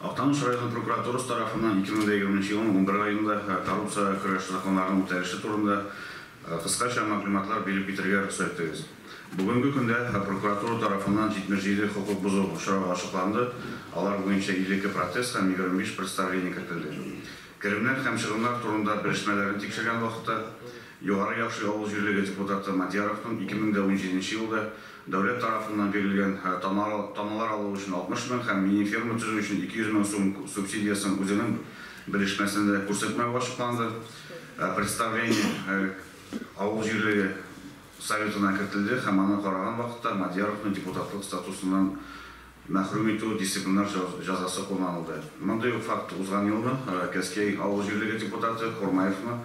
Актаныш район прокуратурасы тарафынан 2020 жылдың 11 айында коррупция көрәш законларының үтәлеше турында кыскача мәгълүматлар берип битергә рөхсәт итегез. Бүгенге көндә прокуратура тарафынан 77 хукук бузуу очрагы ачыкланды. Алар буенча 52 протест һәм 25 представление кертелде. Керемнәр һәм чыгымнар турында белешмәләрен тикшергән вакытта Югары Яхшы авыл җирлеге депутаты Мадияровның 2017 елда дәүләт тарафыннан бирелгән тамалар алу өчен 60 мең һәм мини-ферма төзү өчен 200 мең сум субсидиясын үзенең белешмәсендә күрсәтмәгә башланды. Представление авыл җирлеге советына кертелде һәм аны караган вакытта Мадияровның депутатлык статусыннан мәхрүм итү дисциплинар җәзасы кулланылды. Мондый факт узган елда Кәскәй авыл җирлеге депутаты Хормаевны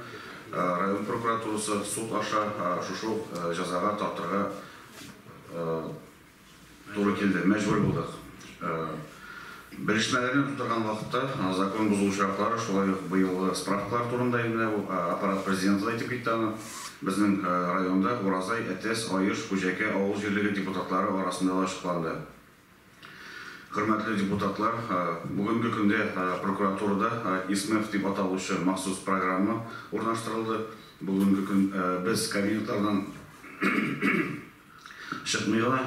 район прокуратурасы суд аша шушы җәзага тартырга туры килде, мәҗбүр булдык. Белешмәләрне тутырган вакытта закон бузуу очраклары, шулай ук быелгы справкалар турында инде аппарат президенты әйтеп китте. Безнең районда Уразай, Әтәс, Аеш, Хуҗака авыл җирлеге депутатлары арасында ачыкланды. Хөрмәтле депутатлар, бүгенге көндә прокуратурада ИСМФ дип аталучы махсус программа урнаштырылды. Бүгенге көн без кабинетлардан чыкмыйгы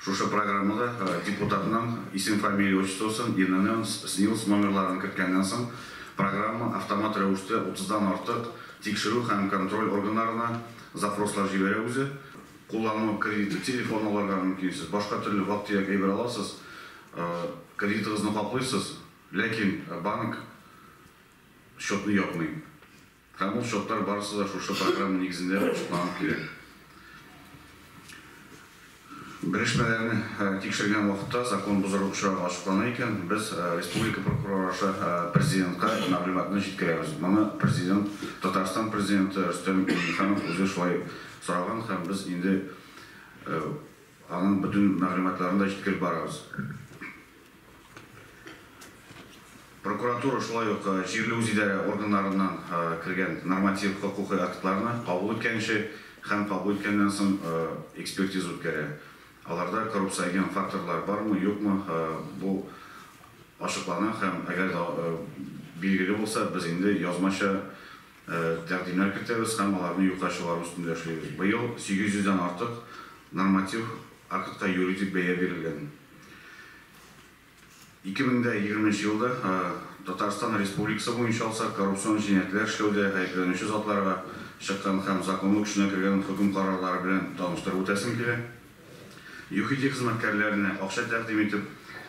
шушы программада депутатның исем, фамилия, отчествосын, ИНН, СНИЛС номерларын керткәннән соң программа автомат рәвештә 30-дан артык тикшерү һәм контроль органнарына запрослар җибәрә үзе. Куллану кредит телефон алырга мөмкинсез. Башка төрле вакыт әйбер аласыз. Кредитыгызны каплыйсыз, ләкин банк счетны япмый. Һәм ул счетлар барысы да шушы программа нигезендә ачыкланып килә. Белешмәләрне тикшергән вакытта закон бузуу очрагы ачыклана икән, без республика прокуроры президентка мәгълүматны җиткерәбез. Моны президент, Татарстан президенты Рөстәм Миңнеханов үзе шулай сораган һәм без инде аның бүтән мәгълүматларын да җиткереп барабыз. Прокуратура шулай ук җирле үзидарә органнарыннан кергән норматив хокукый актларны кабул иткәнче һәм кабул иткәннән соң экспертиза үткәрә. Аларда коррупциягән факторлар бармы, юкмы, бу ачыклана һәм әгәр билгеле булса, без инде язмача тәкъдимнәр кертәбез һәм аларны юкка чыгару өстендә эшләйбез. Быел 800-дән артык норматив актка юридик бәя бирелгән. 2020 елда Татарстан Республикасы буенча алсак, коррупцион җинаятьләр эшләүдә гаепләнүче затларга чыккан һәм законлык көченә кергән хөкем карарлары белән таныштырып үтәсем килә. ЮХИДИ хезмәткәрләренә акча тәкъдим итеп,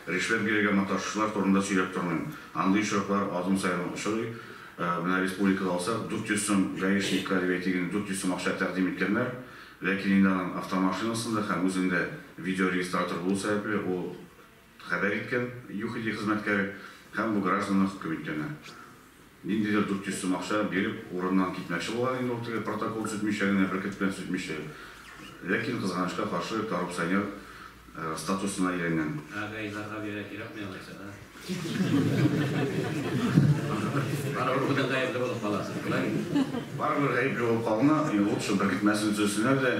ришвәт бирергә маташучылар турында сөйләп тормыйм. Андый очраклар адым саен очрый. Менә республикада алсак, 400 сум гаишникка дип әйтелгән 400 сум акча тәкъдим иткәннәр, ләкин инде аның автомашинасында һәм үзендә видеорегистратор булу сәбәпле ул хәбәр иткән ЮХИДИ хезмәткәре һәм бу гражданны хөкем иткәннәр. Ниндидер 400 сум акча биреп, урыннан китмәкче булган инде ул протокол сүтмичә генә, беркет белән сүтмичә. Ләкин кызганычка каршы коррупционер статусына әйләнгән. Агайларга бирә кирәкми алайса да. Барыбер бүтән гаепле булып каласыз, булай. Барыбер гаепле булып калган, лучше беркет мәсьәләсен төзүсенә дә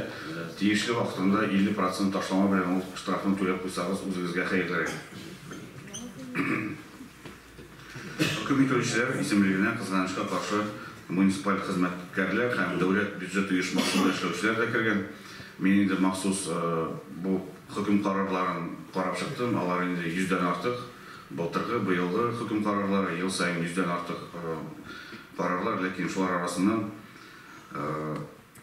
тиешле вакытында 50% ташлама белән ул штрафын түләп куйсагыз, үзегезгә хәерлерәк. Хөкем итүчеләр исемлегенә кызганычка каршы муниципаль хезмәткәрләр һәм дәүләт бюджет оешмасында эшләүчеләр дә кергән. Мин инде махсус бу хөкем карарларын карап чыктым. Алар инде 100-дән артык. Былтыргы, быелгы хөкем карарлары ел сайын 100-дән артык карарлар, ләкин шулар арасыннан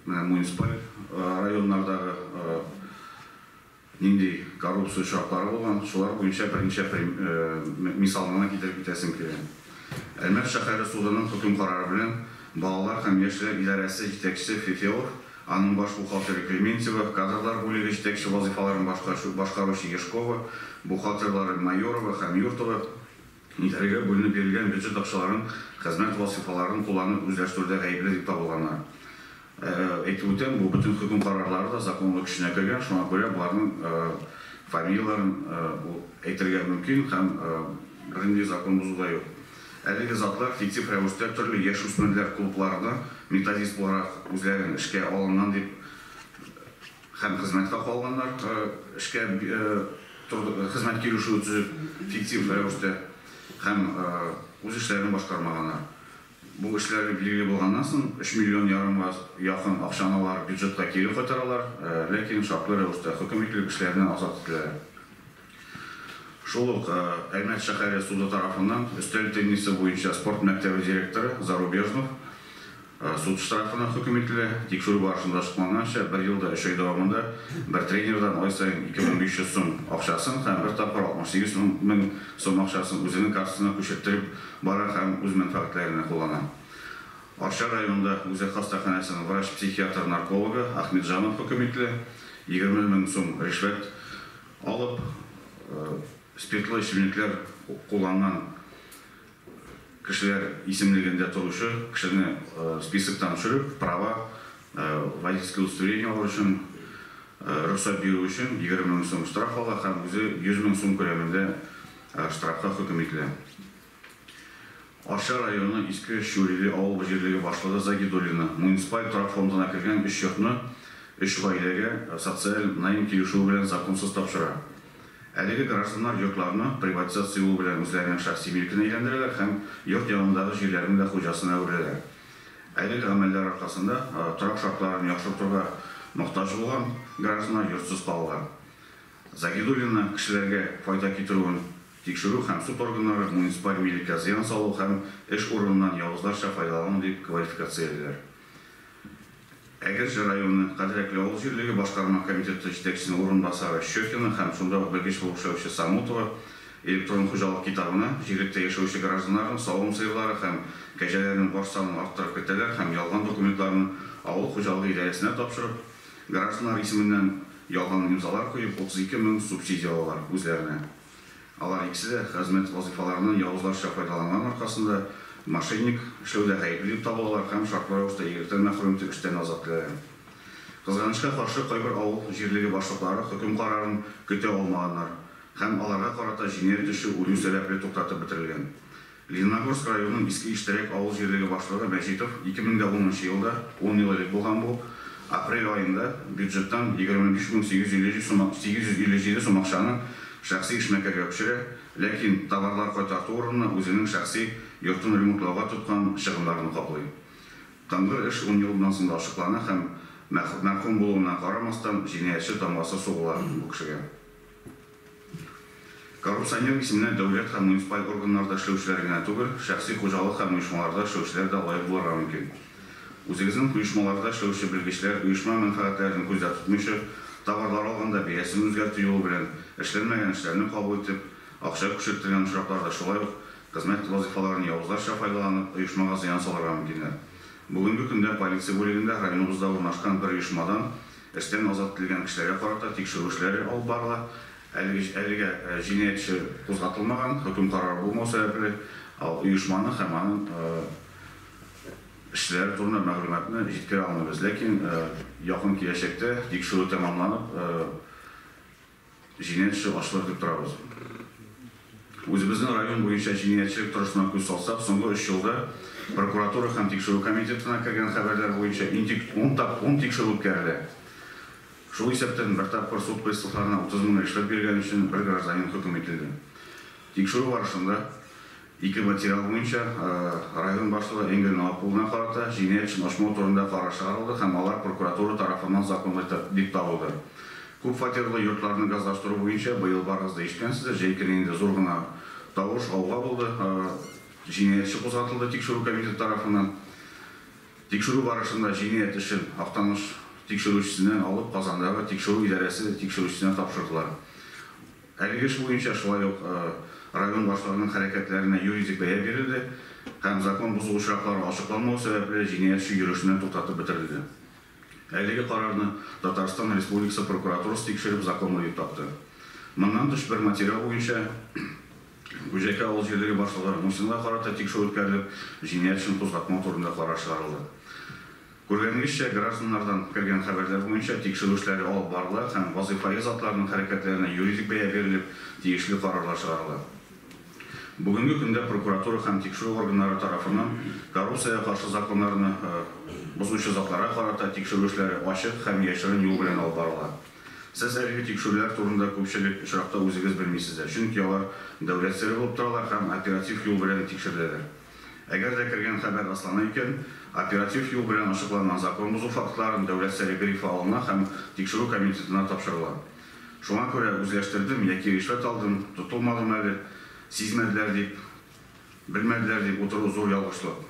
муниципаль районнардагы нинди коррупция очраклары булган, шулар буенча берничә мисалларны китереп китәсем килә. Әлмәт шәһәре судының хөкем карары белән балалар һәм яшьләр идарәсе җитәкчесе Фефеов, аның баш бухгалтері Клементьева, кадрлар бүлеге җитәкче вазифаларын башкаручы Ешкова, бухгалтерлары Майорова һәм Юртова идарәгә бүленеп бирелгән бюджет акчаларын хезмәт вазифаларын кулланып үзләштерүдә гаепле дип табылганнар. Әйтеп үтәм, бу бүтән хөкем карарлары да законлык көченә кергән, шуңа күрә буларның фамилияларын әйтергә мөмкин һәм бернинди закон бузу да юк. Әлеге затлар фиктив рәвештә төрле яшь-үсмерләр клубларында методист буларак үзләрен эшкә алынган дип һәм хезмәткә калганнар, эшкә хезмәт килешү төзүп, фиктив рәвештә һәм үз эшләрен башкармаганнар. Бу эшләр билгеле булганнан соң 3,5 миллион якын акчаны алар бюджетка кире кайтаралар, ләкин шартлы рәвештә хөкүмәтлек эшләреннән азат ителәләр. Шул ук Әлмәт шәһәре суды тарафыннан өстәл теннисы буенча спорт мәктәбе директоры Зарубежнов суд штрафына хөкем ителә. Тикшерү барышында ачыкланганча, 1 елда 3 ай дәвамында бер тренердан ай сайын 2500 сум акчасын һәм бер тапкыр 68 мең сум акчасын үзенең картасына күчертереп бара һәм үз мәнфәгатьләренә куллана. Арча районында Үзәк хастаханәсенең врач-психиатр наркологы Ахметжанов хөкем ителә. 20 мең сум ришвәт алып, спиртлы эчемлекләр кулланган кешеләр исемлегендә торучы кешене списоктан төшереп, права, водительское удостоверение алу өчен, рөхсәт бирү өчен 20 мең сум штраф ала һәм үзе 100 мең сум күләмендә штрафка хөкем ителә. Арча районы Иске Шүрили авыл җирлеге башлыгы Загидуллина муниципаль торак фондына кергән 3 йортны 3 гаиләгә социаль найм килешү белән законсыз тапшыра. Әлеге гражданнар йортларны приватизациялау белән үзләренең шәхси милкенә әйләндерәләр һәм йорт янындагы җирләрнең дә хуҗасына әверәләр. Әлеге гамәлләр аркасында торак шартларын яхшыртуга мохтаҗ булган гражданнар йортсыз калган. Загидуллина кешеләргә файда китерүен тикшерү һәм суд органнары муниципаль милеккә зыян салу һәм эш урыныннан явызларча файдалану дип квалификациялиләр. Әгәр районның кадерле авыл җирлеге башкарма комитеты җитәкчесенең урынбасары Щекина һәм шунда белгеч булып эшләүче Самутова электрон хуҗалык китабына җирлектә яшәүче гражданнарның савым сыерлары һәм кәҗәләрнең баш санын арттырып китәләр һәм ялган документларны авыл хуҗалыгы идарәсенә тапшырып, гражданнар исеменнән ялган имзалар куеп 32 мең субсидия алалар үзләренә. Алар икесе дә хезмәт вазифаларының явызларча файдаланган аркасында мошенник эшләүдә гаепле дип табылалар һәм шартлы рәвештә егерьтән мәхрүм итеп эштән азат ителәләр. Кызганычка каршы кайбер авыл җирлеге башлыклары хөкем карарын көтә алмаганнар һәм аларга карата җинаять эше үлү сәбәпле туктатып бетерелгән. Лениногорск районының Иске Иштерәк авыл җирлеге башлыгы Мәҗитов 2010 елда 10 ел элек булган бу апрель айында бюджеттан 25857 сум акчаны шәхси эшмәкәргә күчерә, ләкин товарлар кайтарту урынына үзенең шәхси йортын ремонтлауга тоткан чыгымнарны каплый. Таңгыр эш 10 елдан соң ачыклана һәм мәрхүм булуына карамастан җинаятьче тамгасы сугыла бу кешегә. Коррупционер исеменнән дәүләт һәм муниципаль органнарда эшләүчеләр генә түгел, шәхси хуҗалык һәм оешмаларда эшләүчеләр дә лаек булырга мөмкин. Үзегезнең оешмаларда эшләүче белгечләр оешма мәнфәгатьләрен күздә тотмыйча, товарлар алганда бәясен үзгәртү юлы белән эшләнмәгән эшләрне кабул итеп, акча күчертелгән очракларда шулай ук хезмәт вазифаларын явызларча файдаланып, оешмага зыян салырга мөмкиннәр. Бүгенге көндә полиция бүлегендә районыбызда урнашкан бер оешмадан эштән азат ителгән кешеләргә карата тикшерү эшләре алып барыла. Әлегә җинаятьче кузгатылмаган, хөкем карары булмау сәбәпле оешманы һәм аның эшләре турында мәгълүматны җиткерә алмыйбыз, ләкин якын киләчәктә тикшерү тәмамланып, җинаятьче ачылыр дип торабыз. Үзебезнең район буенча җинаятьчелек торышына күз салсак, соңгы 3 елда прокуратура һәм тикшерү комитетына кергән хәбәрләр буенча 10 тикшерү үткәрелә. Шул исәптән бер тапкыр суд приставларына 30 мең ришвәт биргән өчен бер гражданин хөкем ителде. Тикшерү барышында 2 материал буенча район башлыгы Энгель Навапулына карата җинаятьче ачмау турында карар чыгарылды һәм алар прокуратура тарафыннан законлы дип табылды. Күп фатирлы йортларны газлаштыру буенча быел барыгызда ишеткәнсездер, җәйкелендә зур гына тавыш ауга булды. Җинаятьче кузгатылды тикшерү комитеты тарафыннан. Тикшерү барышында җинаять эшен Актаныш тикшерүчесеннән алып Казандагы тикшерү идарәсе тикшерүчесенә тапшырдылар. Әлеге эш буенча шулай ук район башлыгының хәрәкәтләренә юридик бәя бирелде һәм закон бузу очраклары ачыкланмау сәбәпле җинаятьче йөрешенә туктатып бетерелде. Әлеге карарны Татарстан Республикасы прокуратурасы тикшереп законлы дип тапты. Моннан тыш бер материал буенча Гүҗәкә авыл җирлеге башлыгы Мусинга карата тикшерү үткәрелеп, җинаятьче кузгатмау турында карар чыгарылды. Күргәнегезчә, гражданнардан кергән хәбәрләр буенча тикшерү эшләре алып барыла һәм вазифаи затларның хәрәкәтләренә юридик бәя бирелеп, тиешле карарлар чыгарыла. Бүгенге көндә прокуратура һәм тикшерү органнары тарафыннан коррупциягә каршы законнарны бозучы затларга карата тикшерү эшләре ачык һәм яшерен юл белән алып барыла. Siz әлеге тикшерүләр турында күпчелек очракта үзегез белмисезләр, чөнки алар дәүләт сыры булып торалар һәм оператив юл белән тикшереләләр. Әгәр дә кергән хәбәр раслана икән, оператив юл белән ачыкланган закон бозу фактларын дәүләт сыры брифы алына һәм тикшерү комитетына тапшырыла. Шуңа күрә үзләштердем, яки ришвәт алдым, тотылмадым әле, сизмәделәр дип, белмәделәр дип утыру зур ялгышлык.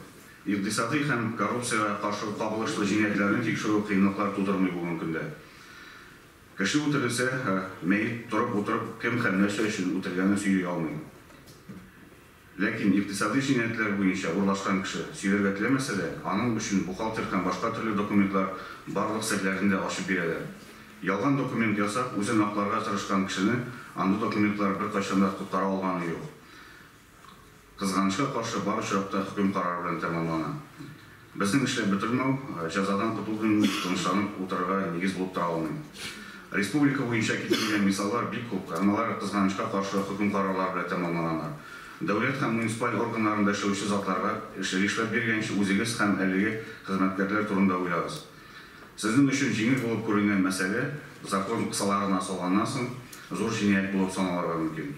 Икътисади һәм коррупциягә каршы кабылышлы җинаятьләрне тикшерү кыенлыклар тудырмый бүгенге көндә. Кеше үтерелсә, мәйет торып, кем һәм нәрсә өчен үтергәнен сөйли алмый. Ләкин икътисади җинаятьләр буенча урлашкан кеше сөйләргә теләмәсә дә, аның өчен бухгалтер һәм башка төрле документлар барлык серләрен дә ачып бирәләр. Ялган документ ясап, үзен акларга тырышкан кешене андый документлар беркайчан да тоттыра алганы юк. Кызганычка каршы бар очракта хөкем карары белән тәмамлана. Безнең эшләп бетермәү җәзадан котылуның тынычланып утырырга нигез булып тора алмый. Республика буенча китерелгән мисаллар бик күп, алар кызганычка каршы хөкем карарлары белән тәмамлаганнар. Дәүләт һәм муниципаль органнарында эшләүче затларга ришвәт биргәнче үзегез һәм әлеге хезмәткәрләр турында уйлагыз. Сезнең өчен җиңел булып күренгән мәсьәлә закон кысаларына салганнан соң зур җинаять булып саналырга мөмкин.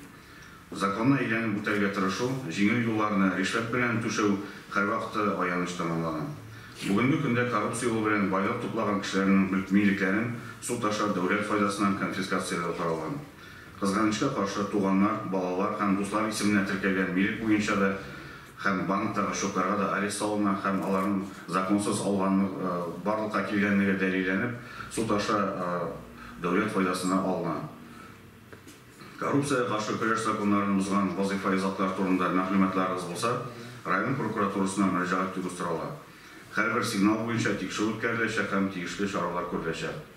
Законна әйләнеп үтәргә тырышу, җиңел юлларны ришвәт белән түшәү һәрвакыт аяныч тәмамлаган. Бүгенге көндә коррупция юлы белән байлык туплаган кешеләрнең милекләрен суд аша дәүләт файдасыннан конфискацияләү таралган. Кызганычка каршы туганнар, балалар һәм дуслар исеменә теркәлгән милек буенча да һәм банктагы счетларга да арест салына һәм аларның законсыз алган барлыкка килгәнлеге дәлилләнеп, суд аша дәүләт файдасына алына. Коррупция каршы көрәш законнарын бозган вазифа затлар турында мәгълүматларыгыз булса, район прокуратурасына мөрәҗәгать итү сорала. Һәрбер сигнал буенча тикшерү үткәреләчәк һәм тиешле чаралар күреләчәк.